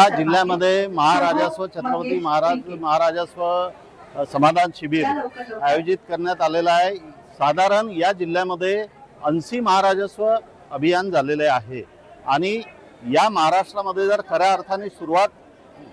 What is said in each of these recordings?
या जिल्ह्यामध्ये महाराजस्व छत्रपती महाराजस्व समाधान शिबिर आयोजित करण्यात आलेलं आहे। साधारण या जिल्ह्यामध्ये 80 महाराजस्व अभियान झालेले आहे आणि या महाराष्ट्रामध्ये जर खऱ्या अर्थाने सुरुवात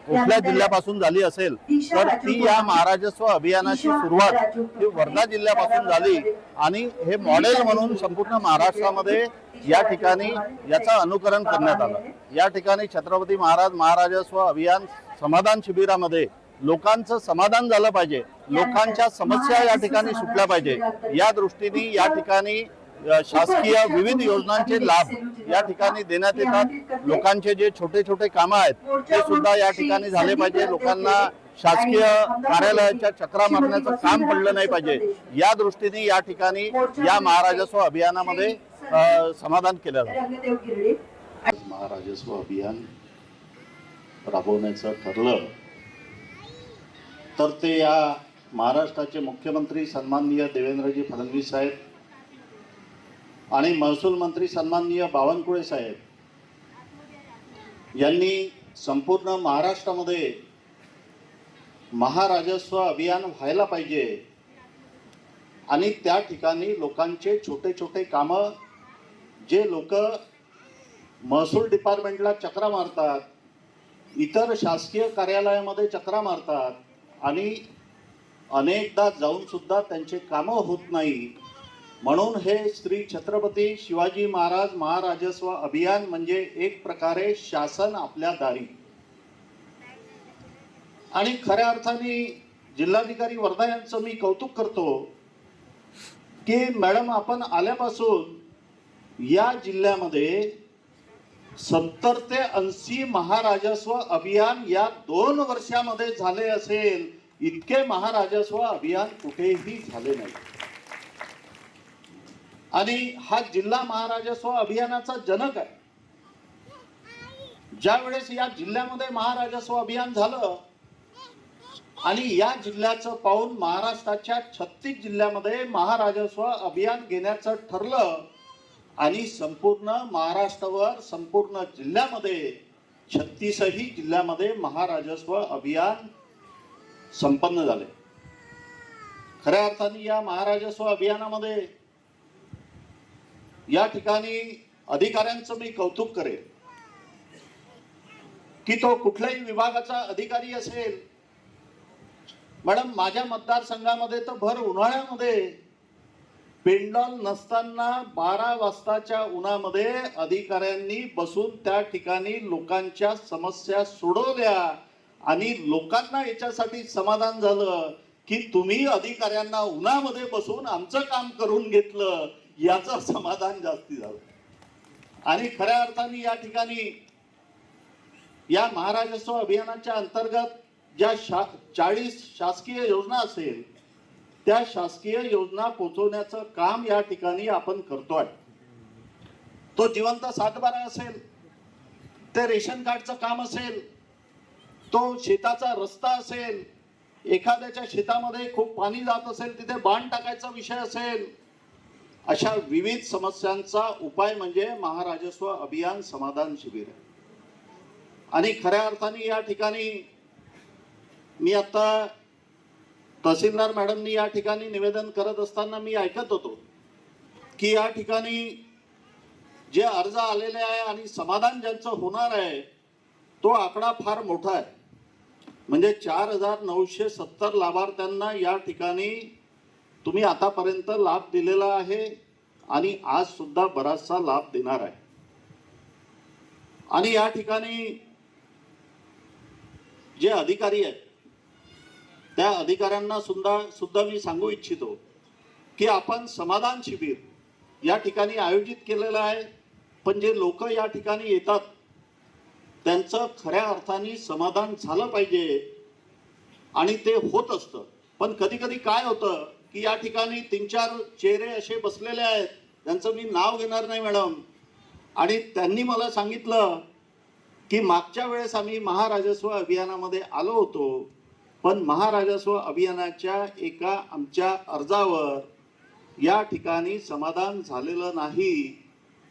कुठल्या जिल्ह्यापासून झाली असेल तर ती या महाराजस्व अभियानाची सुरुवात ही वर्धा जिल्ह्यापासून झाली आणि हे मॉडेल म्हणून संपूर्ण महाराष्ट्रामध्ये या ठिकाणी याचं अनुकरण करण्यात आलं। या ठिकाणी छत्रपती महाराजस्व अभियान समाधान शिबिरामध्ये लोकांचं समाधान झालं पाहिजे, लोकांच्या समस्या या ठिकाणी सुटल्या पाहिजे, या दृष्टीने या ठिकाणी शासकीय विविध योजनांचे लाभ या ठिकाणी देण्यात येतात। लोकांचे जे छोटे छोटे कामं आहेत ते सुद्धा या ठिकाणी झाले पाहिजे, लोकांना शासकीय कार्यालयाच्या चक्रा मारण्याचं काम पडलं नाही पाहिजे, या दृष्टीने या ठिकाणी या महाराजस्व अभियानामध्ये समाधान केलं जातं। महाराजस्व अभियान राबवण्याचं ठरलं तर ते या महाराष्ट्राचे मुख्यमंत्री सन्माननीय देवेंद्रजी फडणवीस साहेब आणि महसूल मंत्री सन्माननीय बावनकुळे साहेब यांनी संपूर्ण महाराष्ट्रामध्ये महाराजस्व अभियान व्हायला पाहिजे आणि त्या ठिकाणी लोकांचे छोटे छोटे कामं जे लोक महसूल डिपार्टमेंटला चक्रा मारतात, इतर शासकीय कार्यालयामध्ये चक्रा मारतात आणि अनेकदा जाऊन सुद्धा त्यांचे कामं होत नाही, म्हणून हे श्री छत्रपती शिवाजी महाराज महाराजस्व अभियान म्हणजे एक प्रकारे शासन आपल्या दारी। आणि खऱ्या अर्थाने जिल्हाधिकारी वर्धा यांचं मी कौतुक करतो की मॅडम आपण आल्यापासून या जिल्ह्यामध्ये 70 ते 80 महाराजस्व अभियान या 2 वर्षामध्ये झाले असेल, इतके महाराजस्व अभियान कुठेही झाले नाही। आणि हा जिल्हा महाराजस्व अभियानाचा जनक आहे। ज्या वेळेस या जिल्ह्यामध्ये महाराजस्व अभियान झालं आणि या जिल्ह्याचं पाहून महाराष्ट्राच्या 36 जिल्ह्यामध्ये महाराजस्व अभियान घेण्याचं ठरलं आणि संपूर्ण महाराष्ट्रावर संपूर्ण जिल्ह्यामध्ये 36ही जिल्ह्यामध्ये महाराजस्व अभियान संपन्न झाले। खऱ्या अर्थाने या महाराजस्व अभियानामध्ये या ठिकाणी अधिकाऱ्यांचं मी कौतुक करेन की तो कुठल्याही विभागाचा अधिकारी असेल। मॅडम माझ्या मतदारसंघामध्ये तर भर उन्हाळ्यामध्ये पेंडॉल नसताना 12 वाजताच्या उन्हामध्ये अधिकाऱ्यांनी बसून त्या ठिकाणी लोकांच्या समस्या सोडवल्या आणि लोकांना याच्यासाठी समाधान झालं की तुम्ही अधिकाऱ्यांना उन्हामध्ये बसून आमचं काम करून घेतलं, याचं समाधान जास्ती झालं। आणि खऱ्या अर्थाने या ठिकाणी या महाराजस्व अभियानाच्या अंतर्गत ज्या 40 शासकीय योजना असेल त्या शासकीय योजना पोहोचवण्याचं काम या ठिकाणी आपण करतोय। तो जिवंत सातबारा असेल, ते रेशन कार्डचं काम असेल, तो शेताचा रस्ता असेल, एखाद्याच्या शेतामध्ये खूप पाणी जात असेल तिथे बांध टाकायचा विषय असेल, अशा विविध समस्यांचा उपाय म्हणजे महाराजस्व अभियान समाधान शिबिर आहे। आणि खऱ्या अर्थाने या ठिकाणी मी आता तहसीलदार मॅडमनी या ठिकाणी निवेदन करत असताना मी ऐकत होतो की या ठिकाणी जे अर्ज आलेले आहे आणि समाधान ज्यांचं होणार आहे तो आकडा फार मोठा आहे, म्हणजे 4970 लाभार्थ्यांना या ठिकाणी तुम्ही आतापर्यंत लाभ दिलेला आहे आणि आज सुद्धा बराचसा लाभ देणार आहे। आणि या ठिकाणी जे अधिकारी आहेत त्या अधिकाऱ्यांना सुद्धा मी सांगू इच्छितो की आपण समाधान शिबिर या ठिकाणी आयोजित केलेलं आहे, पण जे लोक या ठिकाणी येतात त्यांचं खऱ्या अर्थाने समाधान झालं पाहिजे आणि ते होत असतं। पण कधी कधी काय होतं की या ठिकाणी 3-4 चेहरे असे बसलेले आहेत, त्यांचं मी नाव घेणार नाही मॅडम, आणि त्यांनी मला सांगितलं की मागच्या वेळेस आम्ही महाराजस्व अभियानामध्ये आलो होतो, पण महाराजस्व अभियानाच्या एका आमच्या अर्जावर या ठिकाणी समाधान झालेलं नाही,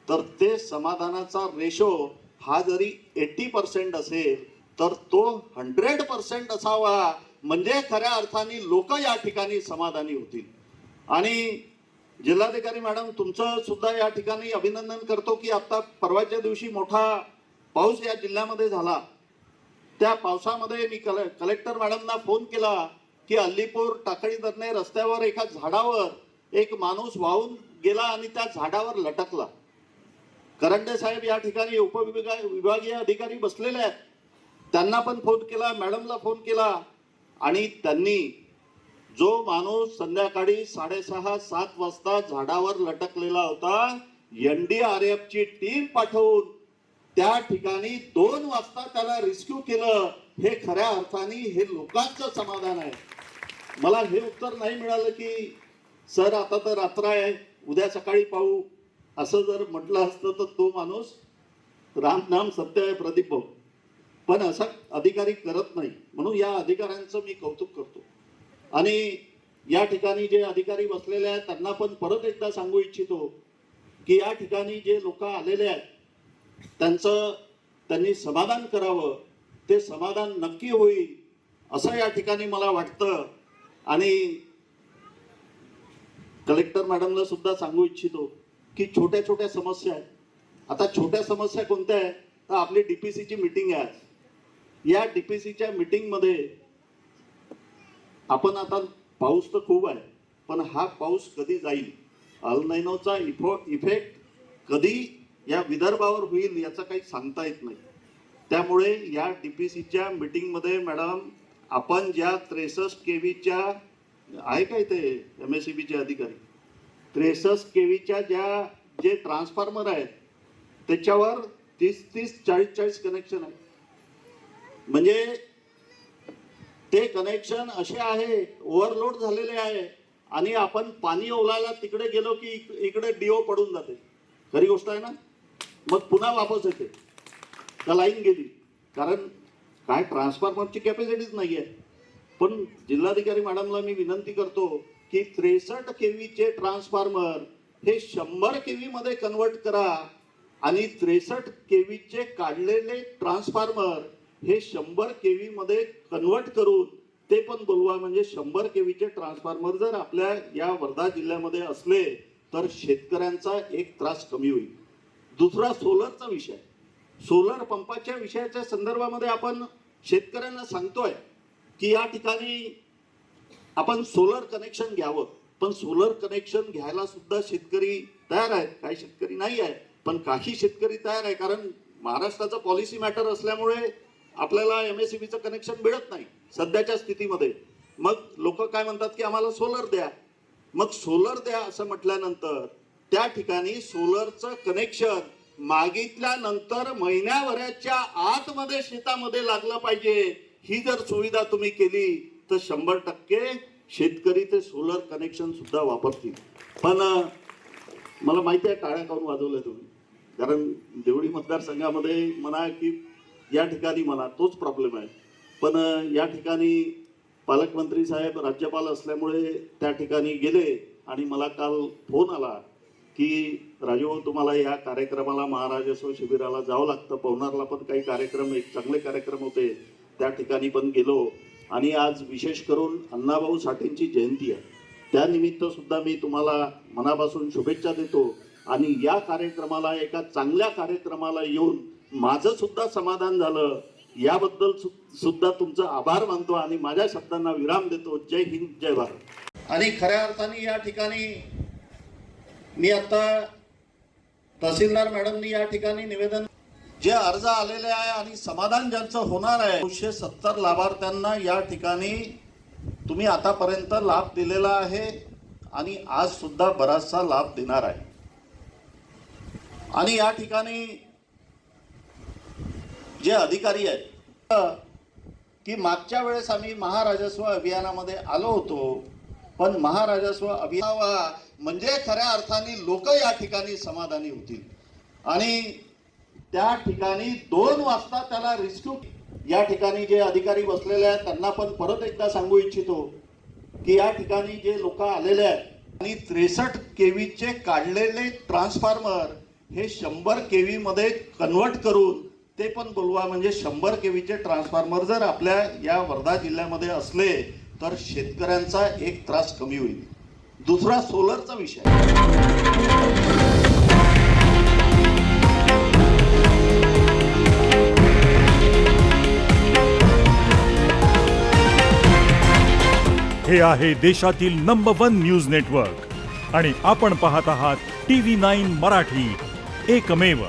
तर ते समाधानाचा रेशो हा जरी 80% असेल तर तो 100% असावा, म्हणजे खऱ्या अर्थाने लोक या ठिकाणी समाधानी होतील. आणि जिल्हाधिकारी मॅडम, तुमचं सुद्धा या ठिकाणी अभिनंदन करतो की आता परवाच्या दिवशी मोठा पाऊस या जिल्ह्यामध्ये झाला. त्या पावसामध्ये मी कलेक्टर मॅडमना फोन केला की अल्लीपूर टाकळी दरणे रस्त्यावर एका झाडावर एक माणूस वाहून गेला आणि त्या झाडावर लटकला. करंडे साहेब या ठिकाणी विभागीय अधिकारी बसलेले आहेत, त्यांना पण फोन केला, मॅडमला फोन केला, आणि त्यांनी जो माणूस संध्याकाळी 6:30-7 वाजता झाडावर लटकलेला होता, NDRF ची टीम पाठवून त्या ठिकाणी 2 वाजता त्याला रेस्क्यू केलं. हे खऱ्या अर्थाने हे लोकांचं समाधान आहे. मला हे उत्तर नाही मिळालं की सर आता तर रात्र आहे, उद्या सकाळी पाहू, असं जर म्हटलं असतं तर तो माणूस राम नाम सत्य आहे प्रदीप भाऊ, पण असा अधिकारी करत नाही. म्हणून या अधिकाऱ्यांचं मी कौतुक करतो. आणि या ठिकाणी जे अधिकारी बसलेले आहेत त्यांना पण परत एकदा सांगू इच्छितो की या ठिकाणी जे लोक आलेले आहेत त्यांनी समाधान करावं. ते समाधान नक्की होईल असं या ठिकाणी मला वाटतं. आणि कलेक्टर मॅडमला सुद्धा सांगू इच्छितो की छोट्या छोट्या समस्या आहेत. आता छोट्या समस्या कोणत्या आहेत तर आपली DPCची मीटिंग आहे आज. या DPCच्या मीटिंगमध्ये आपण आता पाऊस तर खूप आहे, पण हा पाऊस कधी जाईल, अल नैनोचा इफेक्ट कधी या विदर्भावर होईल याचं काही सांगता येत नाही. त्यामुळे या DPCच्या मीटिंगमध्ये मॅडम आपण ज्या 63 kVच्या आहे काय ते MSEBचे अधिकारी 63 kVच्या जे ट्रान्सफॉर्मर आहेत त्याच्यावर 30-30, 40-40 कनेक्शन आहे. म्हणजे ते कनेक्शन असे आहे, ओव्हरलोड झालेले आहे, आणि आपण पाणी ओलायला तिकडे गेलो की इकडे DO पडून जाते. खरी गोष्ट आहे ना. मग पुन्हा वापस येते का लाईन गेली, कारण काय ट्रान्सफॉर्मरची कॅपॅसिटीच नाही आहे. पण जिल्हाधिकारी मॅडमला मी विनंती करतो की 63 kVचे ट्रान्सफॉर्मर हे 100 kV मध्ये कन्वर्ट करा, आणि 63 kVचे काढलेले ट्रान्सफॉर्मर हे 100 kV मध्ये कन्वर्ट करून ते पण बोलवा. म्हणजे 100 kVचे ट्रान्सफॉर्मर जर आपल्या या वर्धा जिल्ह्यामध्ये असले तर शेतकऱ्यांचा एक त्रास कमी होईल. दुसरा सोलरचा विषय, सोलर पंपाच्या विषयाच्या संदर्भामध्ये आपण शेतकऱ्यांना सांगतोय की या ठिकाणी आपण सोलर कनेक्शन घ्यावं. पण सोलर कनेक्शन घ्यायला सुद्धा शेतकरी तयार आहेत, काही शेतकरी नाही आहे, पण काही शेतकरी तयार आहे. कारण महाराष्ट्राचा पॉलिसी मॅटर असल्यामुळे आपल्याला MSEBचं कनेक्शन मिळत नाही सध्याच्या स्थितीमध्ये. मग लोक काय म्हणतात की आम्हाला सोलर द्या. मग सोलर द्या असं म्हटल्यानंतर त्या ठिकाणी सोलरचं कनेक्शन मागितल्यानंतर महिन्याभराच्या आतमध्ये शेतामध्ये लागलं पाहिजे. ही जर सुविधा तुम्ही केली तर 100% शेतकरी ते सोलर कनेक्शन सुद्धा वापरतील. पण मला माहिती आहे टाळ्या काढून वाजवल्या तुम्ही, कारण देवळी मतदारसंघामध्ये म्हणा की या ठिकाणी म्हणा तोच प्रॉब्लेम आहे. पण या ठिकाणी पालकमंत्री साहेब राज्यपाल असल्यामुळे त्या ठिकाणी गेले, आणि मला काल फोन आला की राजू तुम्हाला या कार्यक्रमाला महाराजस्व शिबिराला जावं लागतं. पवनारला पण काही कार्यक्रम, एक चांगले कार्यक्रम होते, त्या ठिकाणी पण गेलो. आणि आज विशेष करून अण्णाभाऊ साठेंची जयंती आहे, त्यानिमित्त सुद्धा मी तुम्हाला मनापासून शुभेच्छा देतो. आणि या कार्यक्रमाला, एका चांगल्या कार्यक्रमाला येऊन माझं सुद्धा समाधान झालं, याबद्दल सुद्धा तुमचा आभार मानतो आणि माझ्या शब्दांना विराम देतो. जय हिंद, जय भारत. आणि खऱ्या अर्थाने या ठिकाणी मी आता तहसीलदार मॅडमनी या ठिकाणी निवेदन, जे अर्ज आलेले आहे आणि समाधान ज्यांचं होणार आहे 970 लाभार्थ्यांना या ठिकाणी तुम्ही आतापर्यंत लाभ दिलेला आहे, आणि आज सुद्धा बराचसा लाभ देणार आहे. आणि या ठिकाणी जे अधिकारी आहेत की मागच्या वेळेस आम्ही महाराजस्व अभियानामध्ये आलो होतो, पण महाराजस्व अभियान म्हणजे खऱ्या अर्थाने लोक या ठिकाणी समाधानी होतील. आणि त्या ठिकाणी 2 वाजता त्याला रेस्क्यू. या ठिकाणी जे अधिकारी बसलेले आहेत त्यांना पण परत एकदा सांगू इच्छितो की या ठिकाणी जे लोक आलेले आहेत आणि 63 kVचे काढलेले ट्रान्सफॉर्मर हे 100 kV मध्ये कन्वर्ट करून ते पण बोलवा. म्हणजे 100 केवीचे ट्रान्सफॉर्मर जर आपल्या या वर्धा जिल्ह्यामध्ये असले तर शेतकऱ्यांचा एक त्रास कमी होईल. दुसरा सोलरचा विषय. हे आहे देशातील नंबर 1 न्यूज नेटवर्क आणि आपण पाहत आहात TV9 मराठी, एकमेव.